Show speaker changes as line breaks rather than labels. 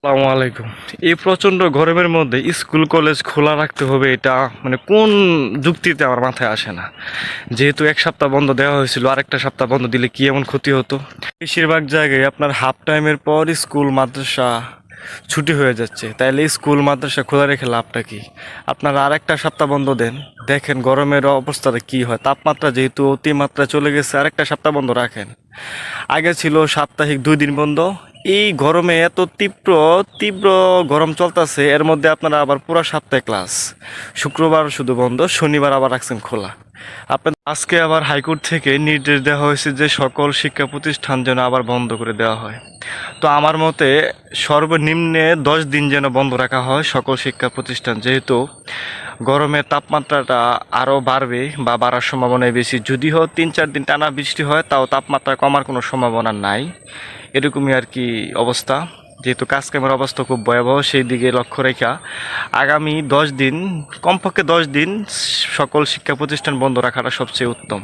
আসসালামু আলাইকুম। এই প্রচণ্ড গরমের মধ্যে স্কুল কলেজ খোলা রাখতে হবে, এটা মানে কোন যুক্তিতে আমার মাথায় আসে না। যেহেতু এক সপ্তাহ বন্ধ দেওয়া হয়েছিল, আরেকটা সপ্তাহ বন্ধ দিলে কি এমন ক্ষতি হতো? বেশিরভাগ জায়গায় আপনার হাফ টাইমের পর স্কুল মাদ্রাসা ছুটি হয়ে যাচ্ছে, তাইলে স্কুল মাদ্রাসা খোলা রেখে লাভটা কি? আপনারা আরেকটা সপ্তাহ বন্ধ দেন, দেখেন গরমের অবস্থাটা কি হয়। তাপমাত্রা যেহেতু অতিমাত্রা চলে গেছে, আরেকটা সপ্তাহ বন্ধ রাখেন। আগে ছিল সাপ্তাহিক 2 দিন বন্ধ। এই গরমে এত তীব্র তীব্র গরম চলতেছে, এর মধ্যে আপনারা আবার পুরো সপ্তাহে ক্লাস। শুক্রবার শুধু বন্ধ, শনিবার আবার রাখছেন খোলা। আপনার আজকে আবার হাইকোর্ট থেকে নির্দেশ দেওয়া হয়েছে যে সকল শিক্ষা প্রতিষ্ঠান যেন আবার বন্ধ করে দেওয়া হয়। তো আমার মতে সর্বনিম্নে 10 দিন যেন বন্ধ রাখা হয় সকল শিক্ষা প্রতিষ্ঠান, যেহেতু গরমের তাপমাত্রাটা আরও বাড়বে বা বাড়ার সম্ভাবনাই বেশি। যদিও 3-4 দিন টানা বৃষ্টি হয়, তাও তাপমাত্রা কমার কোনো সম্ভাবনা নাই। এরকমই আর কি অবস্থা। যেহেতু কাজকামের অবস্থা খুব ভয়াবহ, সেই দিকে লক্ষ্য রেখা আগামী 10 দিন, কমপক্ষে 10 দিন সকল শিক্ষা প্রতিষ্ঠান বন্ধ রাখাটা সবচেয়ে উত্তম।